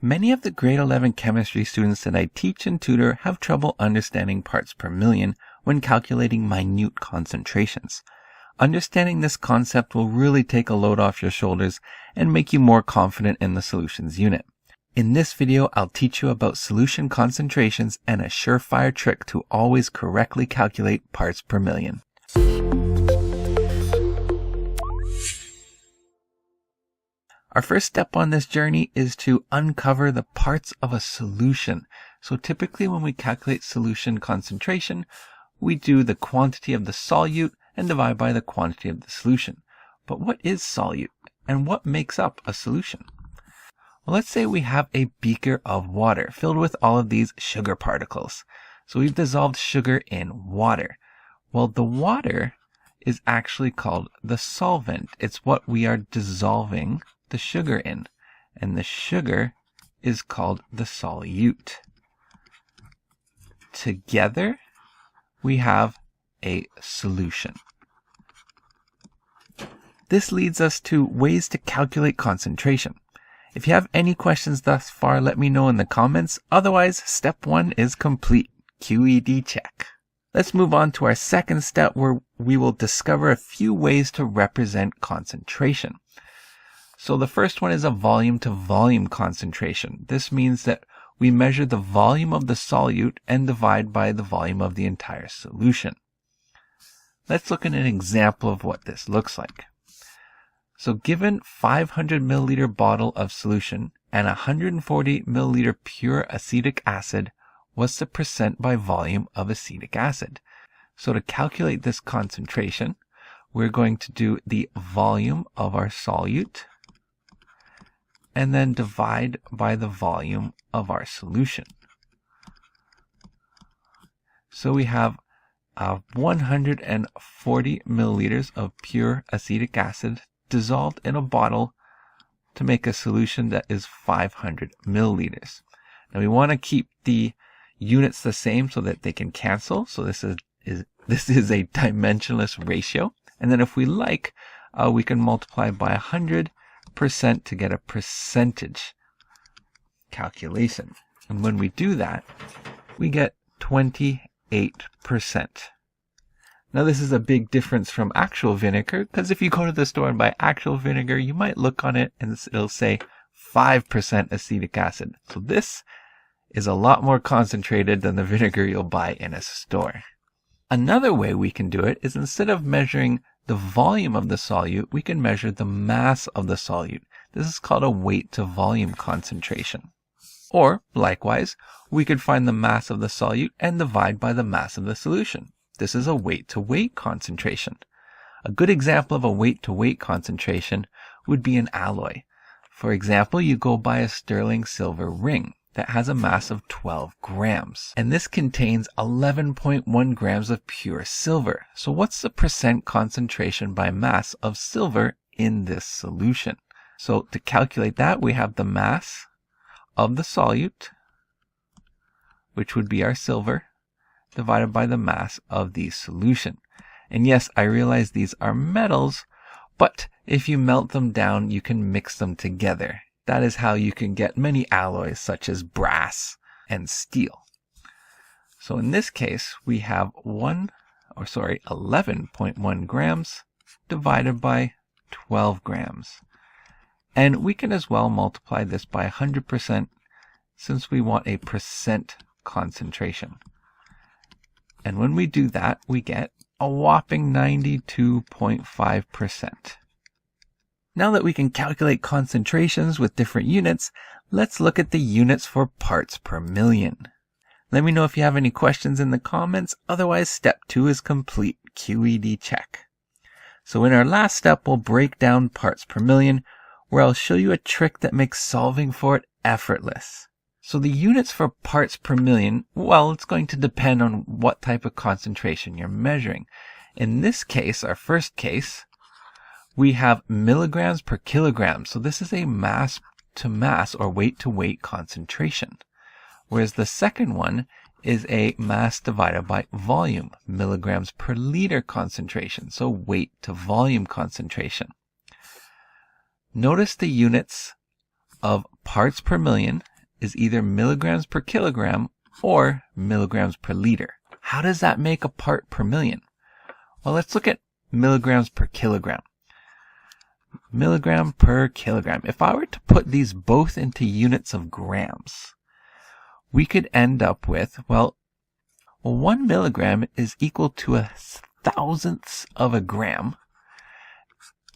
Many of the grade 11 chemistry students that I teach and tutor have trouble understanding parts per million when calculating minute concentrations. Understanding this concept will really take a load off your shoulders and make you more confident in the solutions unit. In this video, I'll teach you about solution concentrations and a surefire trick to always correctly calculate parts per million. Our first step on this journey is to uncover the parts of a solution. So typically when we calculate solution concentration, we do the quantity of the solute and divide by the quantity of the solution. But what is solute and what makes up a solution? Well, let's say we have a beaker of water filled with all of these sugar particles. So we've dissolved sugar in water. Well, the water is actually called the solvent. It's what we are dissolving the sugar in, and the sugar is called the solute. Together we have a solution. This leads us to ways to calculate concentration. If you have any questions thus far, let me know in the comments. Otherwise, step 1 is complete. QED check. Let's move on to our second step, where we will discover a few ways to represent concentration. So the first one is a volume to volume concentration. This means that we measure the volume of the solute and divide by the volume of the entire solution. Let's look at an example of what this looks like. So given 500 milliliter bottle of solution and 140 milliliter pure acetic acid, what's the percent by volume of acetic acid? So to calculate this concentration, we're going to do the volume of our solute and then divide by the volume of our solution. So we have 140 milliliters of pure acetic acid dissolved in a bottle to make a solution that is 500 milliliters. Now we want to keep the units the same so that they can cancel. So this is a dimensionless ratio. And then if we like, we can multiply by 100% to get a percentage calculation. And when we do that, we get 28%. Now this is a big difference from actual vinegar, because if you go to the store and buy actual vinegar, you might look on it and it'll say 5% acetic acid. So this is a lot more concentrated than the vinegar you'll buy in a store. Another way we can do it is, instead of measuring the volume of the solute, we can measure the mass of the solute. This is called a weight to volume concentration. Or, likewise, we could find the mass of the solute and divide by the mass of the solution. This is a weight to weight concentration. A good example of a weight to weight concentration would be an alloy. For example, you go buy a sterling silver ring that has a mass of 12 grams. And this contains 11.1 grams of pure silver. So what's the percent concentration by mass of silver in this solution? So to calculate that, we have the mass of the solute, which would be our silver, divided by the mass of the solution. And yes, I realize these are metals, but if you melt them down, you can mix them together. That is how you can get many alloys such as brass and steel. So in this case, we have 11.1 grams divided by 12 grams. And we can as well multiply this by 100% since we want a percent concentration. And when we do that, we get a whopping 92.5%. Now that we can calculate concentrations with different units, let's look at the units for parts per million. Let me know if you have any questions in the comments. Otherwise, step 2 is complete. QED check. So in our last step, we'll break down parts per million, where I'll show you a trick that makes solving for it effortless. So the units for parts per million, well, it's going to depend on what type of concentration you're measuring. In this case, our first case, we have milligrams per kilogram. So this is a mass to mass or weight to weight concentration. Whereas the second one is a mass divided by volume, milligrams per liter concentration. So weight to volume concentration. Notice the units of parts per million is either milligrams per kilogram or milligrams per liter. How does that make a part per million? Well, let's look at milligrams per kilogram. Milligram per kilogram. If I were to put these both into units of grams, we could end up with, well, 1 milligram is equal to 1,000th of a gram,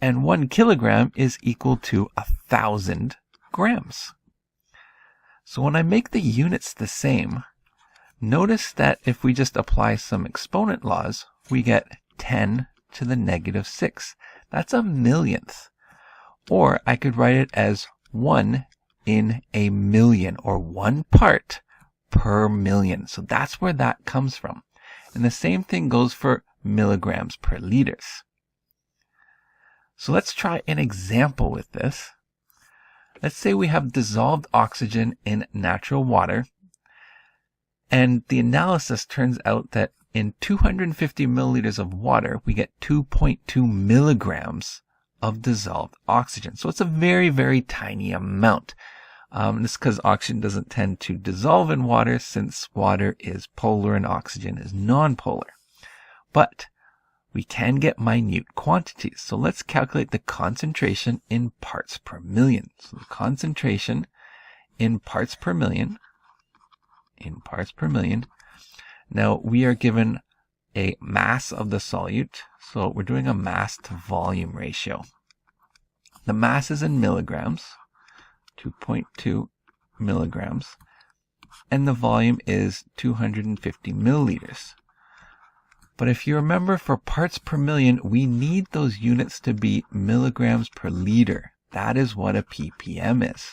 and 1 kilogram is equal to 1,000 grams. So when I make the units the same, notice that if we just apply some exponent laws, we get 10 to the negative 6. That's a millionth. Or I could write it as 1 in a million, or 1 part per million. So that's where that comes from. And the same thing goes for milligrams per liters. So let's try an example with this. Let's say we have dissolved oxygen in natural water, and the analysis turns out that in 250 milliliters of water, we get 2.2 milligrams of dissolved oxygen. So it's a very, very tiny amount. This is because oxygen doesn't tend to dissolve in water, since water is polar and oxygen is nonpolar. But we can get minute quantities. So let's calculate the concentration in parts per million. So the concentration in parts per million, Now we are given a mass of the solute. So we're doing a mass to volume ratio. The mass is in milligrams, 2.2 milligrams, and the volume is 250 milliliters. But if you remember, for parts per million, we need those units to be milligrams per liter. That is what a ppm is.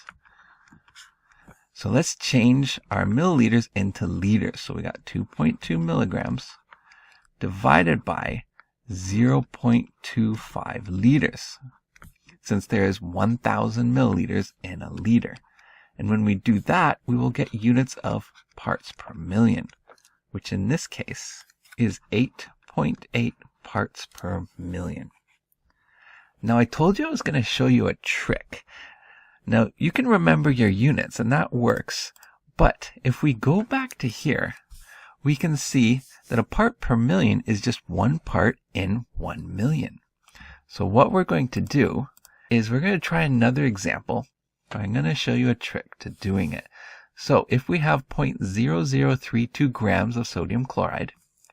So let's change our milliliters into liters. So we got 2.2 milligrams divided by 0.25 liters, since there is 1,000 milliliters in a liter. And when we do that, we will get units of parts per million, which in this case is 8.8 parts per million. Now I told you I was going to show you a trick. Now you can remember your units, and that works, but if we go back to here, we can see that a part per million is just 1 part in 1 million. So what we're going to do is we're going to try another example. I'm going to show you a trick to doing it. So if we have 0.0032 grams of sodium chloride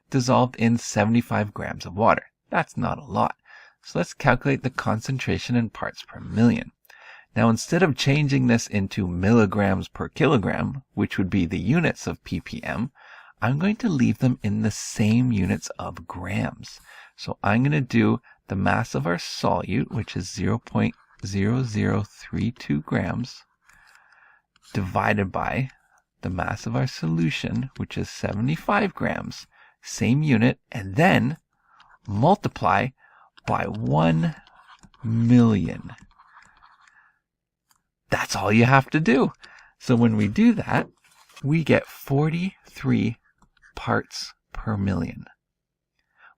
dissolved in 75 grams of water, that's not a lot. So let's calculate the concentration in parts per million. Now instead of changing this into milligrams per kilogram, which would be the units of ppm, I'm going to leave them in the same units of grams. So I'm going to do the mass of our solute, which is 0.0032 grams, divided by the mass of our solution, which is 75 grams, same unit, and then multiply by 1 million. That's all you have to do. So when we do that, we get 43 parts per million,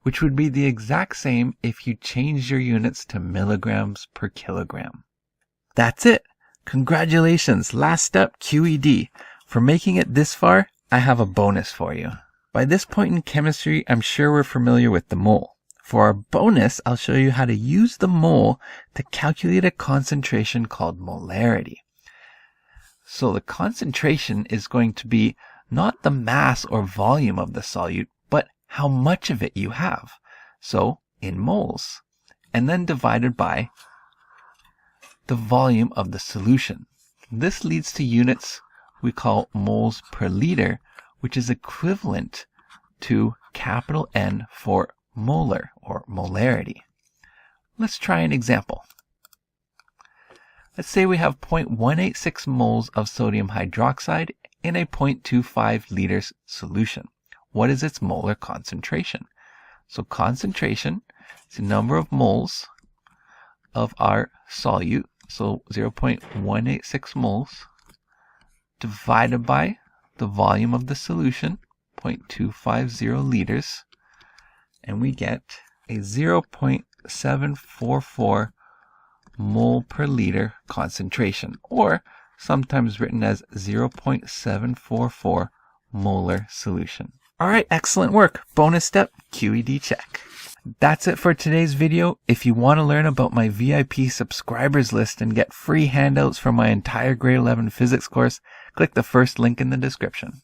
which would be the exact same if you change your units to milligrams per kilogram. That's it. Congratulations, last step QED. For making it this far, I have a bonus for you. By this point in chemistry, I'm sure we're familiar with the mole. For our bonus, I'll show you how to use the mole to calculate a concentration called molarity. So the concentration is going to be not the mass or volume of the solute, but how much of it you have. So in moles, and then divided by the volume of the solution. This leads to units we call moles per liter, which is equivalent to capital N for molar or molarity. Let's try an example. Let's say we have 0.186 moles of sodium hydroxide in a 0.25 liters solution. What is its molar concentration? So concentration is the number of moles of our solute, so 0.186 moles, divided by the volume of the solution, 0.250 liters, and we get a 0.744 mole per liter concentration, or sometimes written as 0.744 molar solution. Alright, excellent work. Bonus step, QED check. That's it for today's video. If you want to learn about my VIP subscribers list and get free handouts for my entire grade 11 physics course, click the first link in the description.